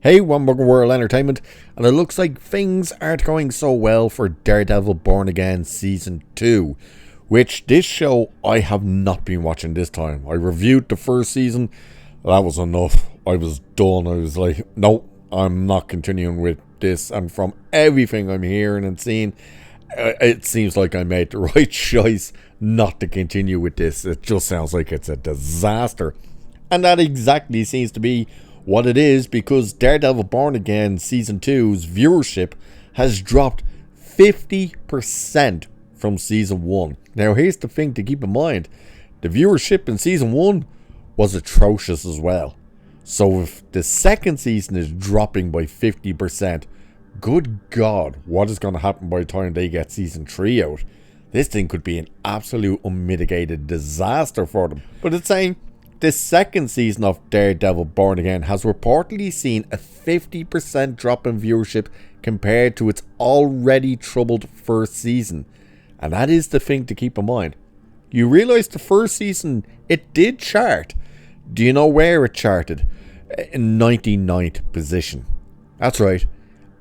Hey, one more World Entertainment, and it looks like things aren't going so well for Daredevil Born Again Season 2, which this show I have not been watching this time. I reviewed the first season, that was enough. I was done. I was like, no, I'm not continuing with this, and from everything I'm hearing and seeing, it seems like I made the right choice not to continue with this. It just sounds like it's a disaster, and that exactly seems to be what it is, because Daredevil Born Again Season 2's viewership has dropped 50% from Season 1. Now here's the thing to keep in mind. The viewership in Season 1 was atrocious as well. So if the second season is dropping by 50%, good God, what is going to happen by the time they get Season 3 out? This thing could be an absolute unmitigated disaster for them. But it's saying the second season of Daredevil Born Again has reportedly seen a 50% drop in viewership compared to its already troubled first season. And that is the thing to keep in mind. You realise the first season, it did chart. Do you know where it charted? In 99th position. That's right.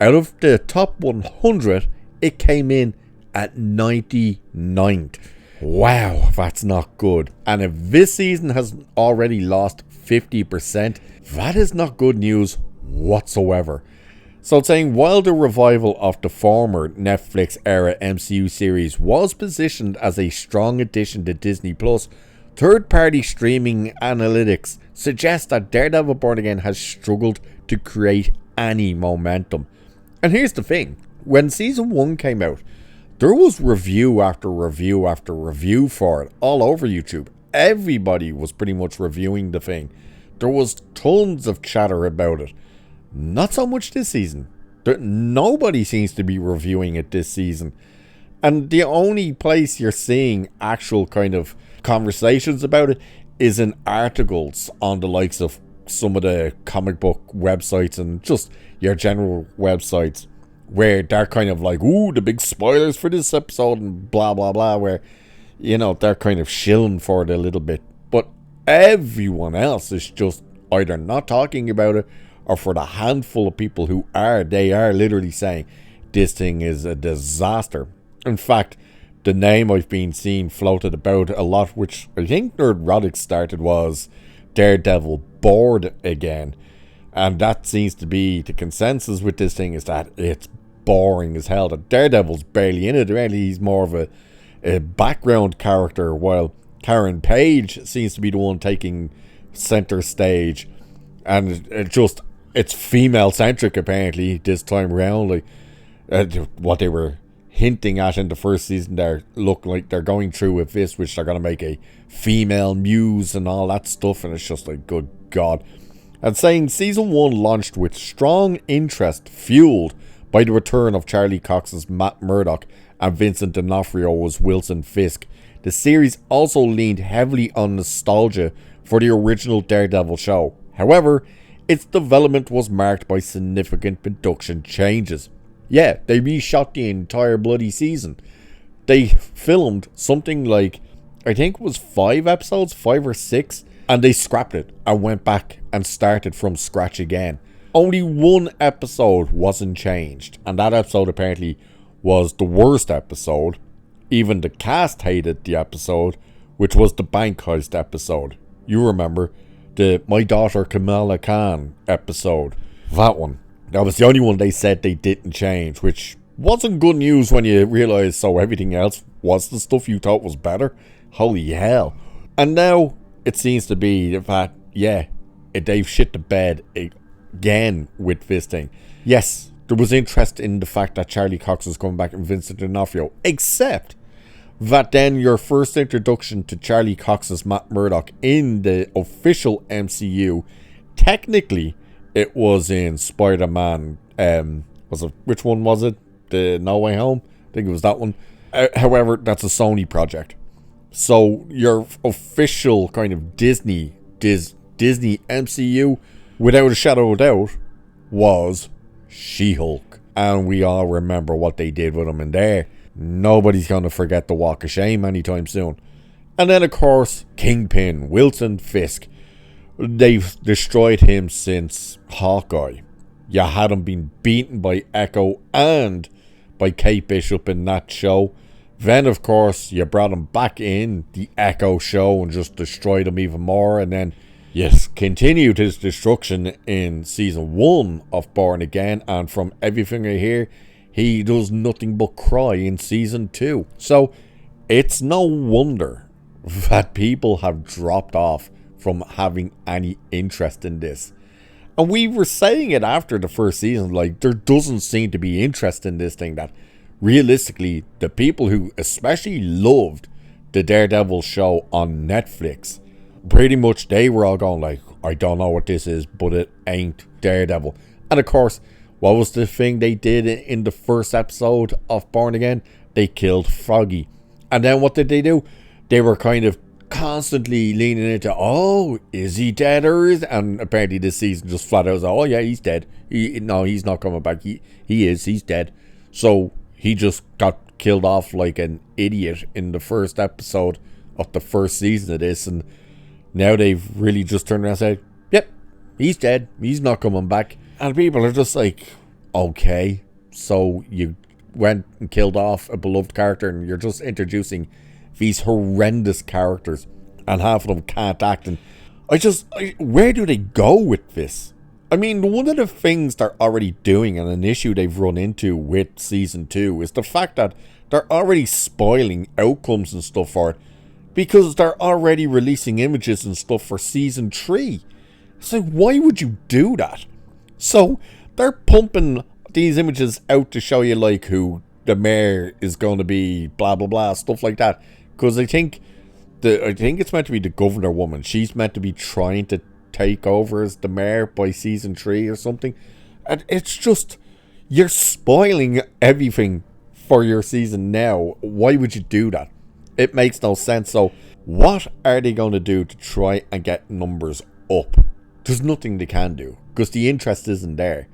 Out of the top 100, it came in at 99th. Wow, that's not good. And if this season has already lost 50%, that is not good news whatsoever. So it's saying, while the revival of the former Netflix era MCU series was positioned as a strong addition to Disney+, third-party streaming analytics suggest that Daredevil Born Again has struggled to create any momentum. And here's the thing, when Season 1 came out, there was review after review after review for it all over YouTube. Everybody was pretty much reviewing the thing. There was tons of chatter about it. Not so much this season. Nobody seems to be reviewing it this season. And the only place you're seeing actual kind of conversations about it is in articles on the likes of some of the comic book websites and just your general websites, where they're kind of like, ooh, the big spoilers for this episode and blah, blah, blah, where, you know, they're kind of shilling for it a little bit. But everyone else is just either not talking about it, or for the handful of people who are, they are literally saying this thing is a disaster. In fact, the name I've been seeing floated about a lot, which I think Nerdrotic started, was Daredevil Bored Again. And that seems to be the consensus with this thing, is that it's boring as hell. That Daredevil's barely in it, really. He's more of a background character, while Karen Page seems to be the one taking center stage. And it's female centric apparently this time around. Like what they were hinting at in the first season there look like they're going through with this, which they're going to make a female muse and all that stuff, and it's just like, good God. And saying Season 1 launched with strong interest fueled by the return of Charlie Cox's Matt Murdock and Vincent D'Onofrio's Wilson Fisk. The series also leaned heavily on nostalgia for the original Daredevil show. However, its development was marked by significant production changes. Yeah, they reshot the entire bloody season. They filmed something like, I think it was 5 episodes, 5 or 6, and they scrapped it and went back and started from scratch again. Only one episode wasn't changed, and that episode apparently was the worst episode. Even the cast hated the episode, which was the bank heist episode. You remember, the My Daughter Kamala Khan episode. That one. That was the only one they said they didn't change, which wasn't good news when you realise so everything else was the stuff you thought was better. Holy hell. And now it seems to be that, yeah, they've shit the bed again with this thing. Yes, there was interest in the fact that Charlie Cox was coming back and Vincent D'Onofrio, except that then your first introduction to Charlie Cox's Matt Murdock in the official MCU, technically it was in Spider-Man, which one was it? The No Way Home? I think it was that one. However, that's a Sony project. So your official kind of Disney MCU, without a shadow of a doubt, was She-Hulk. And we all remember what they did with him in there. Nobody's going to forget the walk of shame anytime soon. And then, of course, Kingpin, Wilson Fisk. They've destroyed him since Hawkeye. You had him being beaten by Echo and by Kate Bishop in that show. Then, of course, you brought him back in the Echo show and just destroyed him even more. And then, yes, continued his destruction in season 1 of Born Again. And from everything I hear, he does nothing but cry in season 2. So, it's no wonder that people have dropped off from having any interest in this. And we were saying it after the first season, like, there doesn't seem to be interest in this thing. That realistically, the people who especially loved the Daredevil show on Netflix, pretty much they were all going like, I don't know what this is, but it ain't Daredevil. And of course, what was the thing they did in the first episode of Born Again? They killed Froggy. And then what did they do? They were kind of constantly leaning into, oh, is he dead or is... And apparently this season just flat out was, oh yeah, he's dead. No, he's not coming back. He's dead. So he just got killed off like an idiot in the first episode of the first season of this. And now they've really just turned around and said, yep, he's dead. He's not coming back. And people are just like, okay, so you went and killed off a beloved character and you're just introducing these horrendous characters and half of them can't act. And where do they go with this? I mean, one of the things they're already doing and an issue they've run into with season 2 is the fact that they're already spoiling outcomes and stuff for it because they're already releasing images and stuff for season 3. So why would you do that? So they're pumping these images out to show you like who the mayor is going to be, blah blah blah, stuff like that. Because I think it's meant to be the governor woman. She's meant to be trying to take over as the mayor by season 3 or something. And it's just, you're spoiling everything for your season now. Why would you do that? It makes no sense. So what are they going to do to try and get numbers up? There's nothing they can do because the interest isn't there.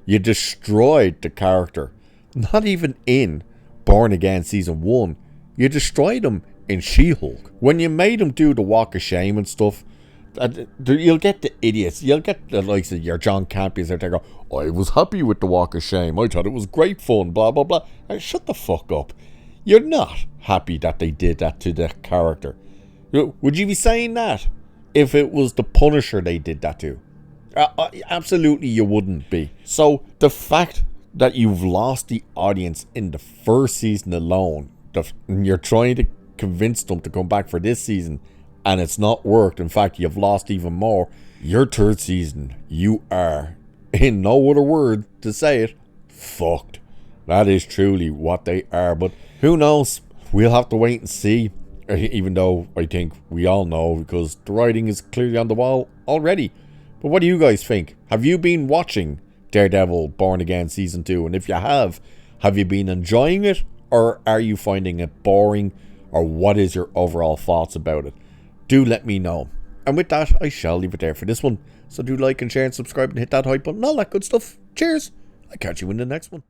You destroyed the character. Not even in Born Again season 1. You destroyed him in She-Hulk. When you made him do the walk of shame and stuff, you'll get the idiots. You'll get the likes of your John Campions out there go, I was happy with the walk of shame. I thought it was great fun, blah, blah, blah. And shut the fuck up. You're not happy that they did that to the character. Would you be saying that if it was the Punisher they did that to? Absolutely you wouldn't be. So the fact that you've lost the audience in the first season alone, and you're trying to convince them to come back for this season, and it's not worked. In fact, you've lost even more. Your third season, you are, in no other word to say it, fucked. That is truly what they are. But who knows? We'll have to wait and see. Even though I think we all know, because the writing is clearly on the wall already. But what do you guys think? Have you been watching Daredevil Born Again season 2? And if you have you been enjoying it? Or are you finding it boring? Or what is your overall thoughts about it? Do let me know. And with that, I shall leave it there for this one. So do like and share and subscribe and hit that hype button and all that good stuff. Cheers. I'll catch you in the next one.